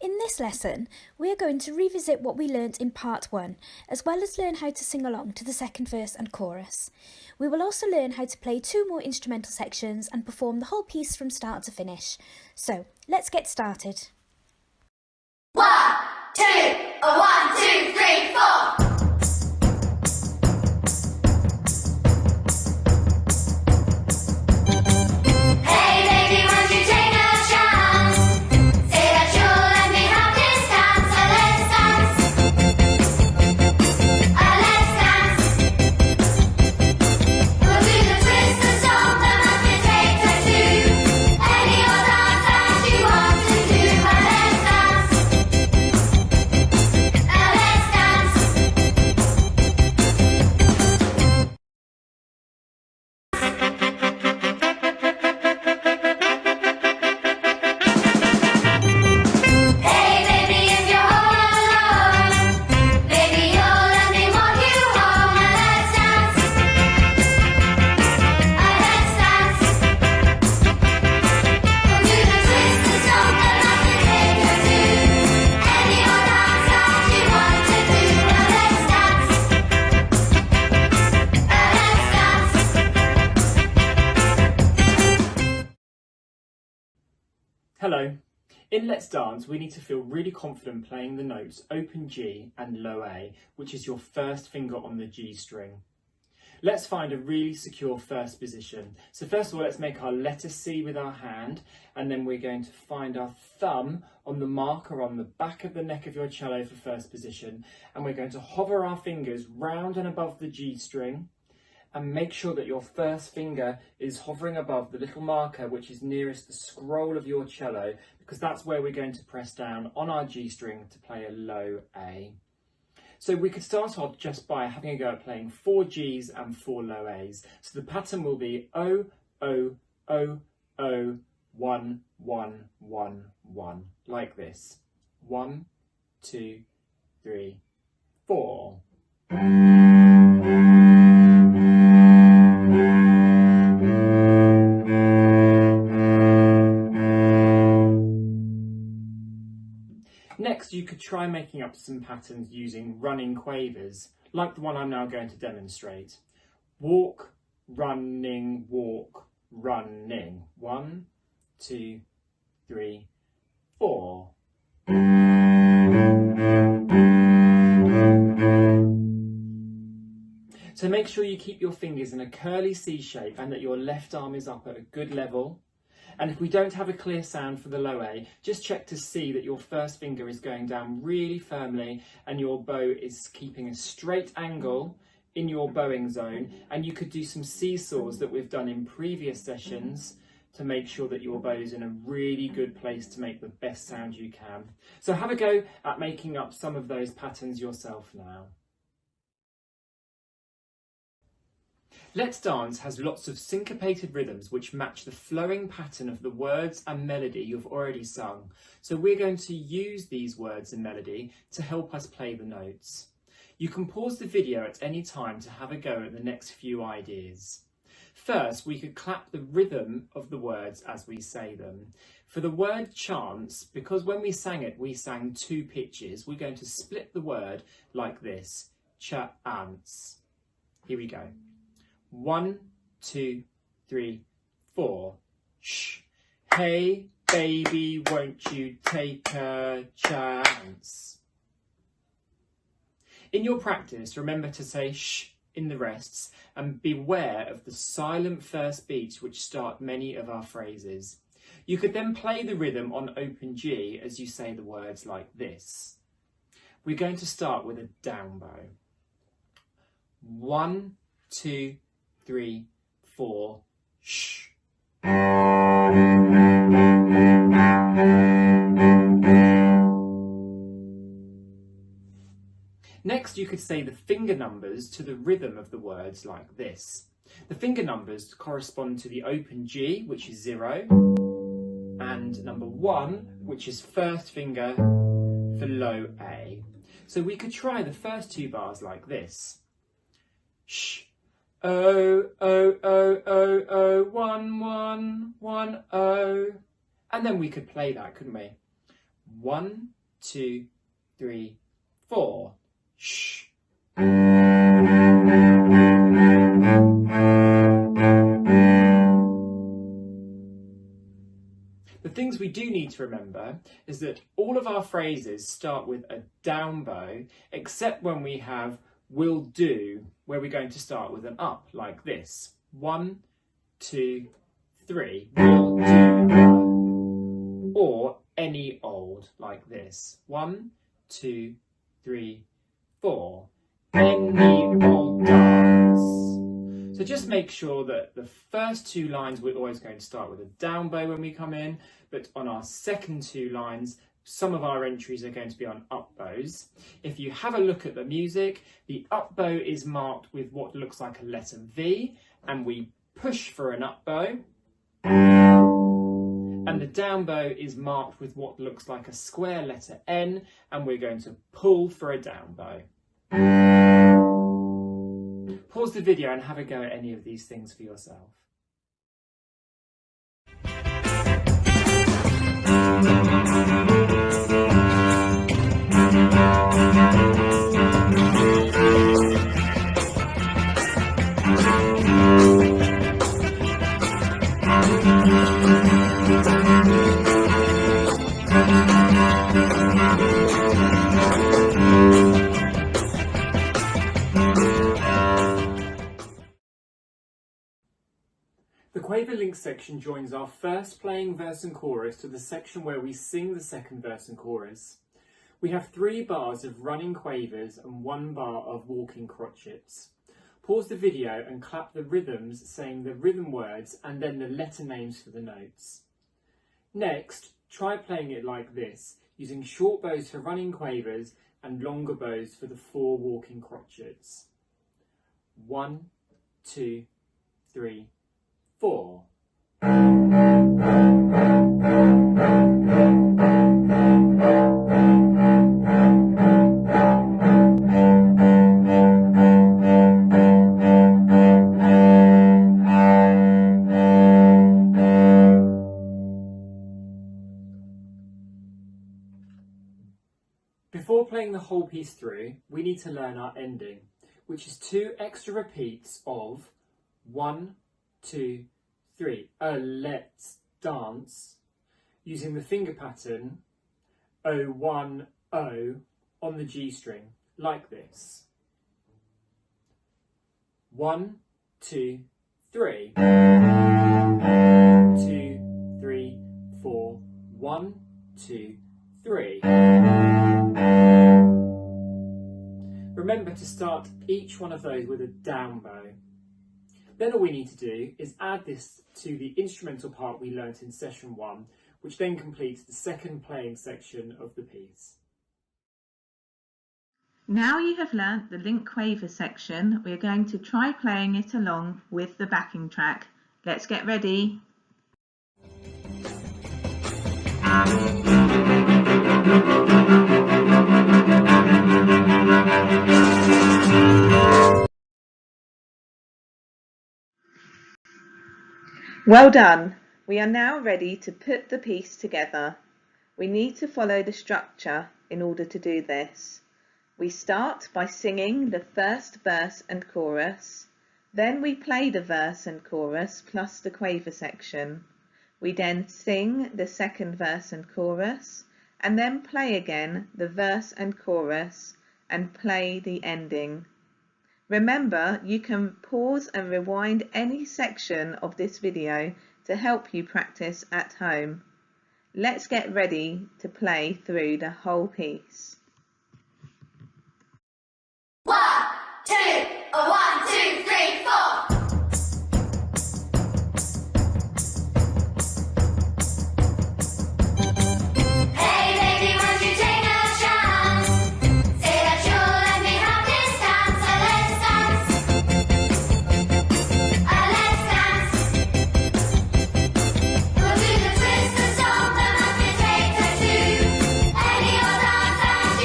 In this lesson, we are going to revisit what we learnt in part 1, as well as learn how to sing along to the second verse and chorus. We will also learn how to play 2 more instrumental sections and perform the whole piece from start to finish. So, let's get started. 1, 2, 1, 2, 3, 4. Hello. In Let's Dance, we need to feel really confident playing the notes open G and low A, which is your first finger on the G string. Let's find a really secure first position. So first of all, let's make our letter C with our hand, and then we're going to find our thumb on the marker on the back of the neck of your cello for first position, and we're going to hover our fingers round and above the G string, and make sure that your first finger is hovering above the little marker which is nearest the scroll of your cello, because that's where we're going to press down on our G string to play a low A. So we could start off just by having a go at playing 4 Gs and 4 low As. So the pattern will be O, O, O, O, 1, 1, 1, 1, like this. 1, 2, 3, 4. Next, you could try making up some patterns using running quavers, like the one I'm now going to demonstrate. Walk, running, walk, running. 1, 2, 3, 4. So make sure you keep your fingers in a curly C shape and that your left arm is up at a good level. And if we don't have a clear sound for the low A, just check to see that your first finger is going down really firmly and your bow is keeping a straight angle in your bowing zone. And you could do some seesaws that we've done in previous sessions to make sure that your bow is in a really good place to make the best sound you can. So have a go at making up some of those patterns yourself now. Let's Dance has lots of syncopated rhythms which match the flowing pattern of the words and melody you've already sung. So we're going to use these words and melody to help us play the notes. You can pause the video at any time to have a go at the next few ideas. First, we could clap the rhythm of the words as we say them. For the word chance, because when we sang it, we sang 2 pitches, we're going to split the word like this. Cha-ance. Here we go. 1, 2, 3, 4. Shh. Hey, baby, won't you take a chance? In your practice, remember to say shh in the rests and beware of the silent first beats which start many of our phrases. You could then play the rhythm on open G as you say the words like this. We're going to start with a down bow. 1, 2, 3, 4, shh. Next, you could say the finger numbers to the rhythm of the words like this. The finger numbers correspond to the open G, which is 0, and number 1, which is first finger for low A. So we could try the first 2 bars like this. Shh. Oh, oh, oh, oh, oh, 1, 1, 1, oh. And then we could play that, couldn't we? 1, 2, 3, 4. Shh. The things we do need to remember is that all of our phrases start with a down bow, except when we have will do, where we're going to start with an up, like this. 1, 2, 3. Will do. Or any old, like this. 1, 2, 3, 4. Any old dance. So just make sure that the first two lines we're always going to start with a down bow when we come in, but on our second two lines, some of our entries are going to be on up bows. If you have a look at the music, the up bow is marked with what looks like a letter V, and we push for an up bow. And the down bow is marked with what looks like a square letter N, and we're going to pull for a down bow. Pause the video and have a go at any of these things for yourself. The quaver link section joins our first playing verse and chorus to the section where we sing the second verse and chorus. We have 3 bars of running quavers and 1 bar of walking crotchets. Pause the video and clap the rhythms, saying the rhythm words and then the letter names for the notes. Next, try playing it like this, using short bows for running quavers and longer bows for the 4 walking crotchets. 1, 2, 3, 4. Before playing the whole piece through, we need to learn our ending, which is 2 extra repeats of 1, 2, 3. Let's dance, using the finger pattern O1, O on the G string, like this. 1, 2, 3. 2, 3, 4. 1, 2, 3. Remember to start each one of those with a down bow. Then all we need to do is add this to the instrumental part we learnt in session 1, which then completes the second playing section of the piece. Now you have learnt the link quaver section, we are going to try playing it along with the backing track. Let's get ready. Well done! We are now ready to put the piece together. We need to follow the structure in order to do this. We start by singing the first verse and chorus, then we play the verse and chorus plus the quaver section. We then sing the second verse and chorus, and then play again the verse and chorus and play the ending. Remember, you can pause and rewind any section of this video to help you practice at home. Let's get ready to play through the whole piece. 1, 2, 1, 2, 3, 4. Hey baby, won't you take a chance? Say that you'll let me have this dance. Let's dance. We'll do the twist and stomp, the masquerade too. Any old dance that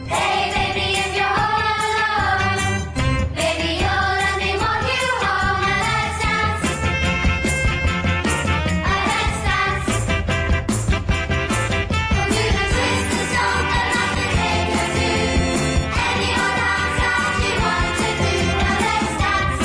Hey baby, if you're all alone, baby, you'll let me walk you home. Let's dance, let's dance. We'll do the twist, the stomp, the rock, the tango too. Any old dance that you want to do. Let's dance,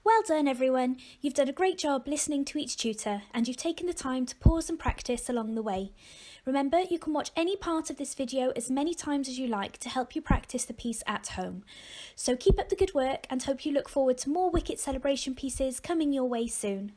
Well done everyone, you've done a great job listening to each tutor and you've taken the time to pause and practice along the way. Remember, you can watch any part of this video as many times as you like to help you practice the piece at home. So keep up the good work and hope you look forward to more Wicket celebration pieces coming your way soon.